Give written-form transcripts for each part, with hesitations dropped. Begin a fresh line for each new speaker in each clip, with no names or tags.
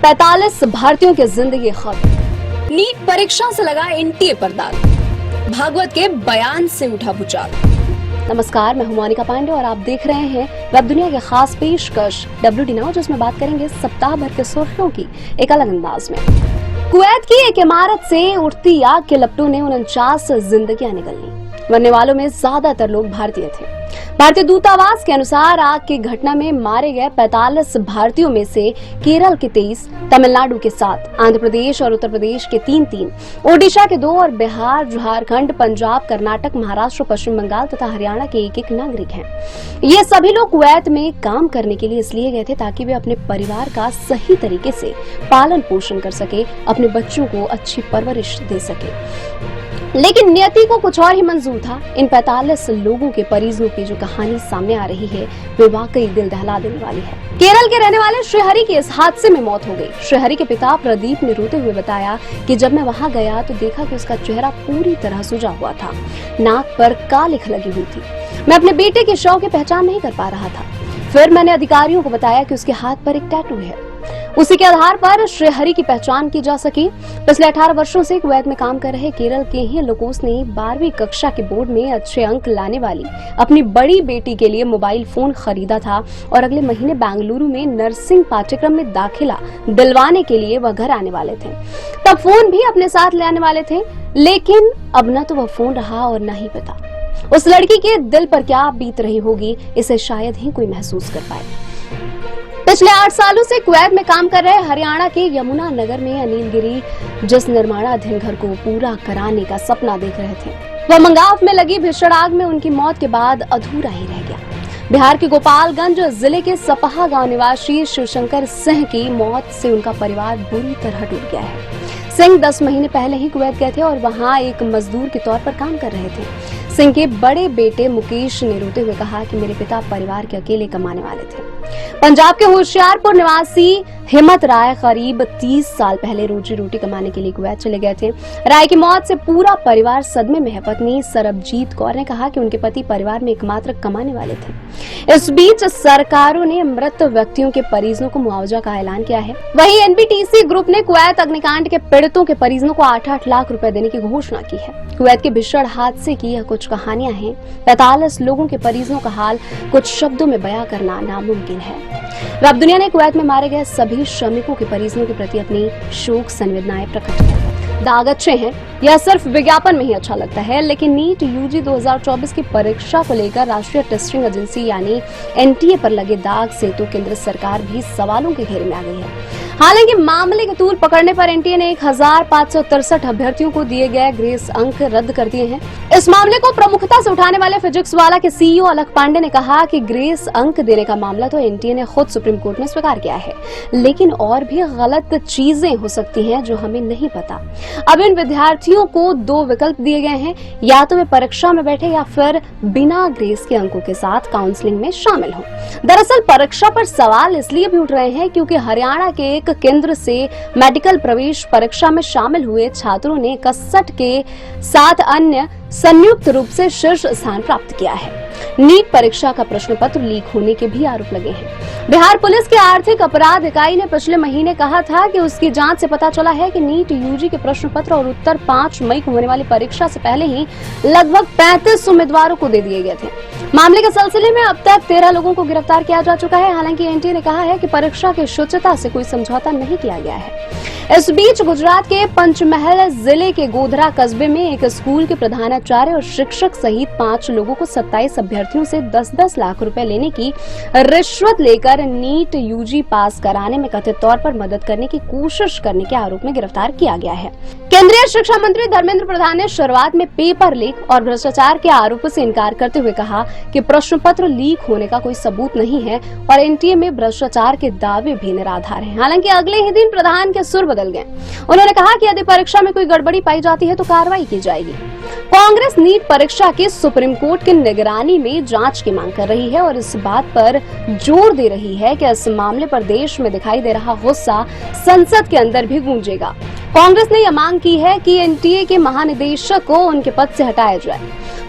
45 भारतीयों की जिंदगी खत्म। नीट परीक्षा से लगा एनटीए पर दाग। भागवत के बयान से उठा भूचाल। नमस्कार, मैं हूं मोनिका पांडे और आप देख रहे हैं वेब दुनिया के खास पेशकश WD नाउ, जिसमें बात करेंगे सप्ताह भर के सुर्खियों की एक अलग अंदाज में। कुवैत की एक इमारत से उठती आग के लपटों ने 49 जिंदगियां निकल ली। मरने वालों में ज्यादातर लोग भारतीय थे। भारतीय दूतावास के अनुसार आग की घटना में मारे गए 45 भारतीयों में से केरल के 23, तमिलनाडु के 7, आंध्र प्रदेश और उत्तर प्रदेश के 3, ओडिशा के 2 और बिहार, झारखंड, पंजाब, कर्नाटक, महाराष्ट्र, पश्चिम बंगाल तथा हरियाणा के 1 नागरिक हैं। ये सभी लोग कुवैत में काम करने के लिए इसलिए गए थे ताकि वे अपने परिवार का सही तरीके से पालन पोषण कर सके, अपने बच्चों को अच्छी परवरिश दे सके। लेकिन नियति को कुछ और ही मंजूर था। इन 45 लोगों के परिजनों की जो कहानी सामने आ रही है वे वाकई दिल दहला देने वाली है। केरल के रहने वाले श्रीहरि की इस हादसे में मौत हो गई। श्रीहरि के पिता प्रदीप ने रोते हुए बताया कि जब मैं वहां गया तो देखा कि उसका चेहरा पूरी तरह सूजा हुआ था, नाक पर कालिख लगी हुई थी। मैं अपने बेटे के शव की पहचान नहीं कर पा रहा था। फिर मैंने अधिकारियों को बताया कि उसके हाथ पर एक टैटू है। उसी के आधार पर श्रीहरि की पहचान की जा सकी। पिछले 18 वर्षों से कुवैत में काम कर रहे केरल के ही लोकोस ने 12वीं कक्षा के बोर्ड में अच्छे अंक लाने वाली अपनी बड़ी बेटी के लिए मोबाइल फोन खरीदा था और अगले महीने बेंगलुरु में नर्सिंग पाठ्यक्रम में दाखिला दिलवाने के लिए वह घर आने वाले थे। तब फोन भी अपने साथ ले आने वाले थे, लेकिन अब न तो वह फोन रहा और न ही पिता। उस लड़की के दिल पर क्या बीत रही होगी, इसे शायद ही कोई महसूस कर पाए। पिछले 8 सालों से कुवैत में काम कर रहे हरियाणा के यमुना नगर में अनिल गिरी जिस निर्माणाधीन घर को पूरा कराने का सपना देख रहे थे, वह मंगाफ में लगी भीषण आग में उनकी मौत के बाद अधूरा ही रह गया। बिहार के गोपालगंज जिले के सपहा गांव निवासी शिवशंकर सिंह की मौत से उनका परिवार बुरी तरह टूट गया है। सिंह 10 महीने पहले ही कुवैत गए थे और वहां एक मजदूर के तौर पर काम कर रहे थे। सिंह के बड़े बेटे मुकेश ने रोते हुए कहा कि मेरे पिता परिवार के अकेले कमाने वाले थे। पंजाब के होशियारपुर निवासी हिम्मत राय करीब 30 साल पहले रोजी रोटी कमाने के लिए कुवैत चले गए थे। राय की मौत से पूरा परिवार सदमे में है। पत्नी सरबजीत कौर ने कहा कि उनके पति परिवार में एकमात्र कमाने वाले थे। इस बीच सरकारों ने मृत व्यक्तियों के परिजनों को मुआवजा का ऐलान किया है। वहीं NBTC ग्रुप ने कुवैत अग्निकांड के पीड़ितों के परिजनों को 8-8 लाख रुपए देने की घोषणा की है। कुवैत के भीषण हादसे की यह कुछ कहानियां हैं। 45 लोगों के परिजनों का हाल कुछ शब्दों में बयां करना नामुमकिन है। वेब दुनिया ने कुवैत में मारे गए सभी श्रमिकों के परिजनों के प्रति अपनी शोक संवेदनाएं प्रकट की है। दाग अच्छे हैं, यह सिर्फ विज्ञापन में ही अच्छा लगता है, लेकिन नीट यूजी 2024 की परीक्षा को लेकर राष्ट्रीय टेस्टिंग एजेंसी यानी NTA पर लगे दाग से तो केंद्र सरकार भी सवालों के घेरे में आ गई है। हालांकि मामले के तूल पकड़ने पर NTA ने 1563 अभ्यर्थियों को दिए गए ग्रेस अंक रद्द कर दिए हैं। इस मामले को प्रमुखता से उठाने वाले फिजिक्स वाला के CEO अलख पांडे ने कहा कि ग्रेस अंक देने का मामला तो NTA ने खुद सुप्रीम कोर्ट में स्वीकार किया है, लेकिन और भी गलत चीजें हो सकती हैं जो हमें नहीं पता। अब इन विद्यार्थियों को 2 विकल्प दिए गए हैं, या तो वे परीक्षा में बैठे या फिर बिना ग्रेस के अंकों के साथ काउंसलिंग में शामिल हों। दरअसल परीक्षा पर सवाल इसलिए भी उठ रहे हैं क्योंकि हरियाणा के एक केंद्र से मेडिकल प्रवेश परीक्षा में शामिल हुए छात्रों ने 61 के साथ अन्य संयुक्त रूप से शीर्ष स्थान प्राप्त किया है। नीट परीक्षा का प्रश्न पत्र लीक होने के भी आरोप लगे हैं। बिहार पुलिस के आर्थिक अपराध इकाई ने पिछले महीने कहा था कि उसकी जांच से पता चला है कि नीट यूजी के प्रश्न पत्र और उत्तर 5 मई को होने वाली परीक्षा से पहले ही लगभग 35 उम्मीदवारों को दे दिए गए थे। मामले के सिलसिले में अब तक 13 लोगों को गिरफ्तार किया जा चुका है। हालांकि NTA ने कहा है कि परीक्षा की शुचिता से कोई समझौता नहीं किया गया है। इस बीच गुजरात के पंचमहल जिले के गोधरा कस्बे में एक स्कूल के प्रधानाचार्य और शिक्षक सहित 5 लोगों को 27 अभ्यर्थियों से 10-10 लाख रुपए लेने की रिश्वत लेकर नीट यूजी पास कराने में कथित तौर पर मदद करने की कोशिश करने के आरोप में गिरफ्तार किया गया है। केंद्रीय शिक्षा मंत्री धर्मेंद्र प्रधान ने शुरुआत में पेपर लीक और भ्रष्टाचार के आरोपों से इनकार करते हुए कहा कि प्रश्न पत्र लीक होने का कोई सबूत नहीं है और NTA में भ्रष्टाचार के दावे भी निराधार हैं। हालांकि अगले ही दिन प्रधान के सुर बदल गए। उन्होंने कहा कि यदि परीक्षा में कोई गड़बड़ी पाई जाती है तो कार्रवाई की जाएगी। कांग्रेस नीट परीक्षा की सुप्रीम कोर्ट की निगरानी में जांच की मांग कर रही है और इस बात पर जोर दे रही है कि इस मामले पर देश में दिखाई दे रहा गुस्सा संसद के अंदर भी गूंजेगा। कांग्रेस ने यह मांग की है कि एनटीए के महानिदेशक को उनके पद से हटाया जाए।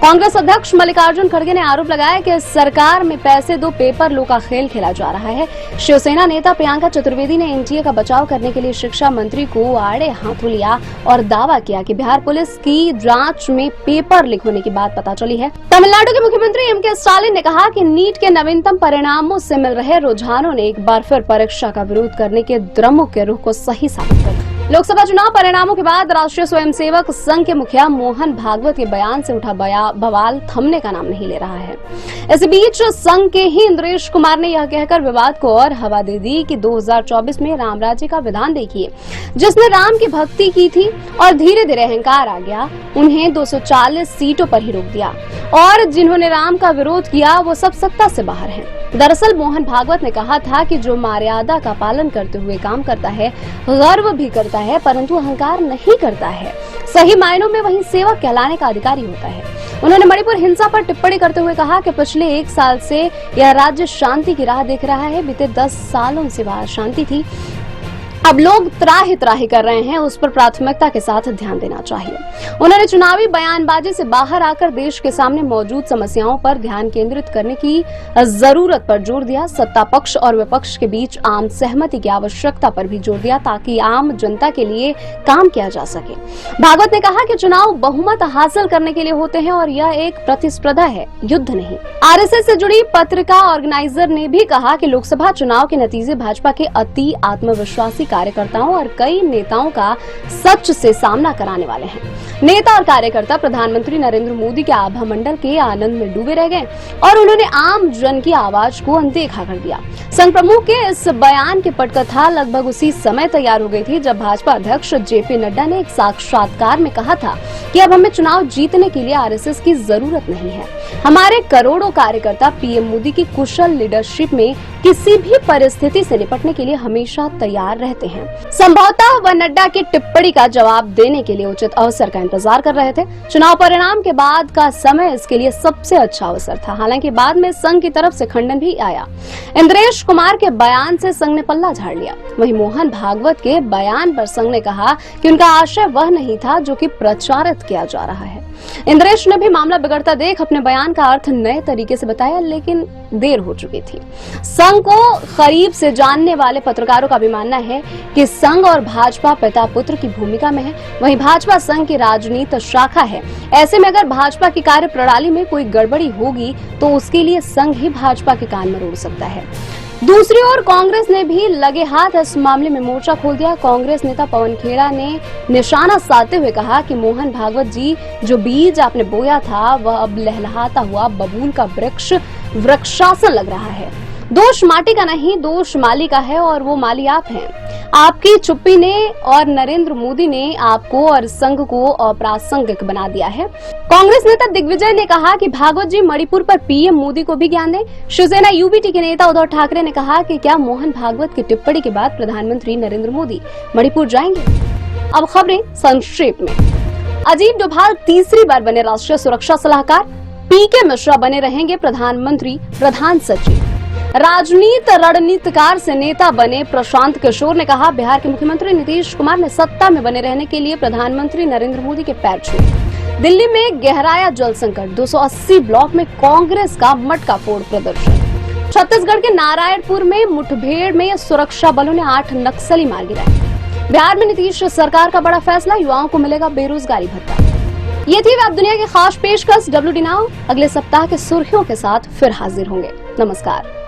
कांग्रेस अध्यक्ष मल्लिकार्जुन खड़गे ने आरोप लगाया कि सरकार में पैसे दो पेपर लो का खेल खेला जा रहा है। शिवसेना नेता प्रियंका चतुर्वेदी ने एनटीए का बचाव करने के लिए शिक्षा मंत्री को आड़े हाथों लिया और दावा किया कि बिहार पुलिस की जांच में पेपर लीक होने की बात पता चली है। तमिलनाडु के मुख्यमंत्री एम.के. स्टालिन ने कहा कि नीट के नवीनतम परिणामों से मिल रहे रुझानों ने एक बार फिर परीक्षा का विरोध करने के द्रमुक के रुख को सही साबित कर दिया। लोकसभा चुनाव परिणामों के बाद राष्ट्रीय स्वयंसेवक संघ के मुखिया मोहन भागवत के बयान से उठा बवाल थमने का नाम नहीं ले रहा है। इस बीच संघ के ही इंद्रेश कुमार ने यह कहकर विवाद को और हवा दे दी कि 2024 में राम राज्य का विधान देखिए, जिसने राम की भक्ति की थी और धीरे धीरे अहंकार आ गया, उन्हें 240 सीटों पर ही रोक दिया और जिन्होंने राम का विरोध किया वो सब सत्ता से बाहर हैं। दरअसल मोहन भागवत ने कहा था कि जो मर्यादा का पालन करते हुए काम करता है, गर्व भी करता है, परंतु अहंकार नहीं करता है, सही मायनों में वही सेवक कहलाने का अधिकारी होता है। उन्होंने मणिपुर हिंसा पर टिप्पणी करते हुए कहा कि पिछले 1 साल से यह राज्य शांति की राह देख रहा है। बीते 10 सालों से वहां शांति थी, अब लोग त्राही त्राही कर रहे हैं, उस पर प्राथमिकता के साथ ध्यान देना चाहिए। उन्होंने चुनावी बयानबाजी से बाहर आकर देश के सामने मौजूद समस्याओं पर ध्यान केंद्रित करने की जरूरत पर जोर दिया। सत्ता पक्ष और विपक्ष के बीच आम सहमति की आवश्यकता पर भी जोर दिया ताकि आम जनता के लिए काम किया जा सके। भागवत ने कहा कि चुनाव बहुमत हासिल करने के लिए होते हैं और यह एक प्रतिस्पर्धा है, युद्ध नहीं। आरएसएस से जुड़ी पत्रिका ऑर्गेनाइजर ने भी कहा कि लोकसभा चुनाव के नतीजे भाजपा के अति आत्मविश्वासी कार्यकर्ताओं और कई नेताओं का सच से सामना कराने वाले हैं। नेता और कार्यकर्ता प्रधानमंत्री नरेंद्र मोदी के आभा मंडल के आनंद में डूबे रह गए और उन्होंने आम जन की आवाज को अनदेखा कर दिया। संघ प्रमुख के इस बयान की पटकथा लगभग उसी समय तैयार हो गई थी जब भाजपा अध्यक्ष जेपी नड्डा ने एक साक्षात्कार में कहा था कि अब हमें चुनाव जीतने के लिए आरएसएस की जरूरत नहीं है। हमारे करोड़ों कार्यकर्ता पीएम मोदी की कुशल लीडरशिप में किसी भी परिस्थिति से निपटने के लिए हमेशा तैयार रहते हैं। संभवतः वह नड्डा की टिप्पणी का जवाब देने के लिए उचित अवसर का इंतजार कर रहे थे। चुनाव परिणाम के बाद का समय इसके लिए सबसे अच्छा अवसर था। हालांकि बाद में संघ की तरफ से खंडन भी आया। इंद्रेश कुमार के बयान से संघ ने पल्ला झाड़ लिया। वहीं मोहन भागवत के बयान पर संघ ने कहा कि उनका आशय वह नहीं था जो कि प्रचारित किया जा रहा है। इंद्रेश ने भी मामला बिगड़ता देख अपने बयान का अर्थ नए तरीके से बताया, लेकिन देर हो चुकी थी। संघ को करीब से जानने वाले पत्रकारों का भी मानना है कि संघ और भाजपा पिता पुत्र की भूमिका में है। वहीं भाजपा संघ की राजनीतिक शाखा है। ऐसे में अगर भाजपा की कार्य प्रणाली में कोई गड़बड़ी होगी तो उसके लिए संघ ही भाजपा के कान में रोड़ सकता है। दूसरी ओर कांग्रेस ने भी लगे हाथ इस मामले में मोर्चा खोल दिया। कांग्रेस नेता पवन खेड़ा ने निशाना साधते हुए कहा कि मोहन भागवत जी, जो बीज आपने बोया था वह अब लहलहाता हुआ बबूल का वृक्षासन लग रहा है। दोष माटी का नहीं, दोष माली का है और वो माली आप हैं। आपकी चुप्पी ने और नरेंद्र मोदी ने आपको और संघ को अप्रासंगिक बना दिया है। कांग्रेस नेता दिग्विजय ने कहा कि भागवत जी मणिपुर पर पीएम मोदी को भी ज्ञान दें। शिवसेना यूबीटी के नेता उद्धव ठाकरे ने कहा कि क्या मोहन भागवत की टिप्पणी के बाद प्रधानमंत्री नरेंद्र मोदी मणिपुर जाएंगे? अब खबरें संक्षेप में। अजीत डोभाल तीसरी बार बने राष्ट्रीय सुरक्षा सलाहकार। पीके मिश्रा बने रहेंगे प्रधानमंत्री प्रधान सचिव। राजनीति रणनीतिकार से नेता बने प्रशांत किशोर ने कहा, बिहार के मुख्यमंत्री नीतीश कुमार ने सत्ता में बने रहने के लिए प्रधानमंत्री नरेंद्र मोदी के पैर छुए। दिल्ली में गहराया जल संकट, 280 ब्लॉक में कांग्रेस का मटका फोड़ प्रदर्शन। छत्तीसगढ़ के नारायणपुर में मुठभेड़ में सुरक्षा बलों ने 8 नक्सली मार गिराए। बिहार में नीतीश सरकार का बड़ा फैसला, युवाओं को मिलेगा बेरोजगारी भत्ता। ये थी वेब दुनिया की खास पेशकश WD नाउ। अगले सप्ताह के सुर्खियों के साथ फिर हाजिर होंगे। नमस्कार।